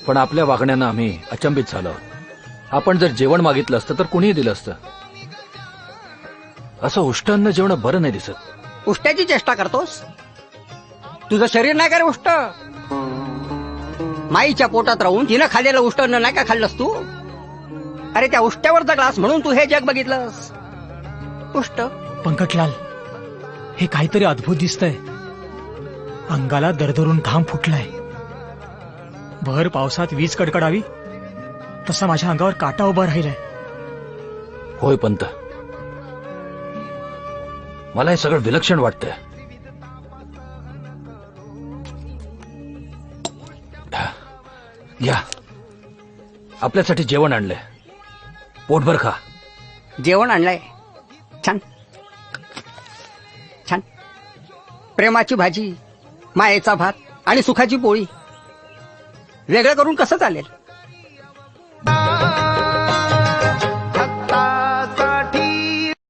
पण आपल्या वागण्यानं आम्ही अचंबित झालो. आपण जर जेवण मागितलं असतं तर कुणीही दिलं असतं. असं उष्ट अन्न जेवण बरं नाही दिसत. उष्ट्याची चेष्टा करतोस? तुझं शरीर नाही का रे उष्ट? माईच्या पोटात राहून तिनं खाल्लेलं उष्ट अन्न नाही का खाल्लंस तू? अरे त्या उष्ट्यावर जगलास म्हणून तू हे जग बघितलंस. उष्ट पंकटलाल, हे काहीतरी अद्भुत दिसतंय. अंगाला दरदरून घाम फुटलाय. भर पावसात वीज कडकडावी तसा माझ्या अंगावर काटा उभा राहिलाय. होय पंत, मला हे सगळं विलक्षण वाटतंय. घ्या, आपल्यासाठी जेवण आणलंय. पोटभर खा. जेवण आणलंय. छान छान. प्रेमाची भाजी, मायेचा भात आणि सुखाची पोळी. वेगळं करून कसं चालेल?